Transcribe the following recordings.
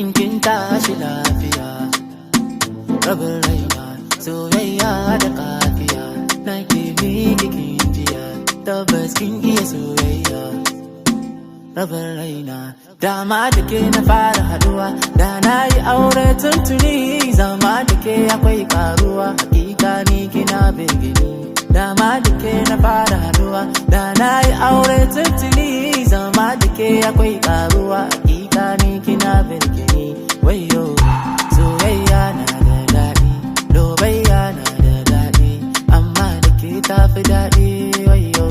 shin kin tashi lafiya. Rabin raina soyayya da kafiya, na ke miki kin jiya, tabbas kin iya soyayya. Rabin raina dama da ke na fara haduwa, da na yi aure tuntuni, zama da ke akwai karuwa, hakika ni kina begini. Dama da ke na fara haduwa, da na yi aure tuntuni, zama da ke akwai karuwa, hakika ni kina begini. Wayo soyayya na da daɗi, lobayya na da daɗi, amma da ke tafi daɗi. Wayo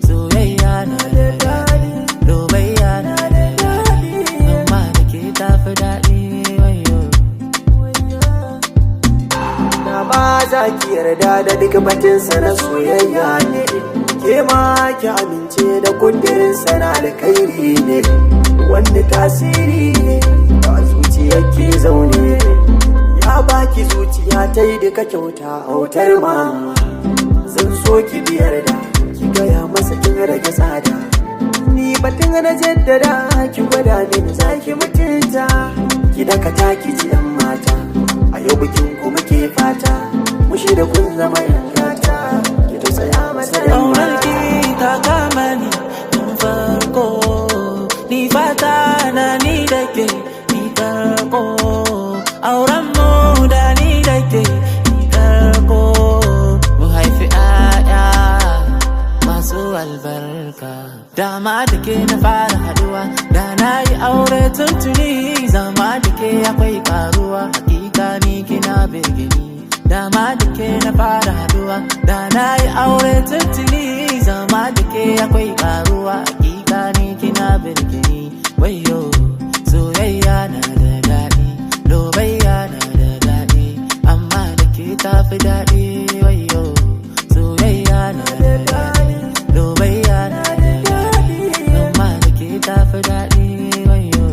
soyayya na da daɗi, lobayya na da daɗi, amma da ke tafi daɗi. Wayo na ba za ki yarda da duk batinsa na soyayya ne, ke ma ki amince da kundirinsa na alkhairi ne, wanda tasiri ne ba zuciyar ki zaune, ya baki zuciya ta yi duka kyauta autar ma. Zan so ki biyar da ki gaya masa kin rage tsada, ni batun na jaddada ki gwada min za ki mutunta, ki dakata ki ji yan mata, a yau bikin ku muke fata, mushi da kun zama yan gata, ki tausaya masa yan ƙaunar mata. ki ta kama ni tun farko, ni fata na ni da ke ni karko, auren mu da ni da ke ni karko, mu haifi 'ya'ya masu albarka. Dama da ke na fara haduwa, da na yi aure tuntuni, zama da ke akwai karuwa, hakika ni kina begini. Dama da ke na fara haduwa, da na yi aure tuntuni, zama da ke akwai karuwa, hakika ni kina begini. Wayo soyayya na da daɗi, lobayya na da daɗi, amma da ke tafi daɗi. Wayo soyayya na da daɗi, lobayya na da daɗi, amma da ke tafi daɗi. Wayo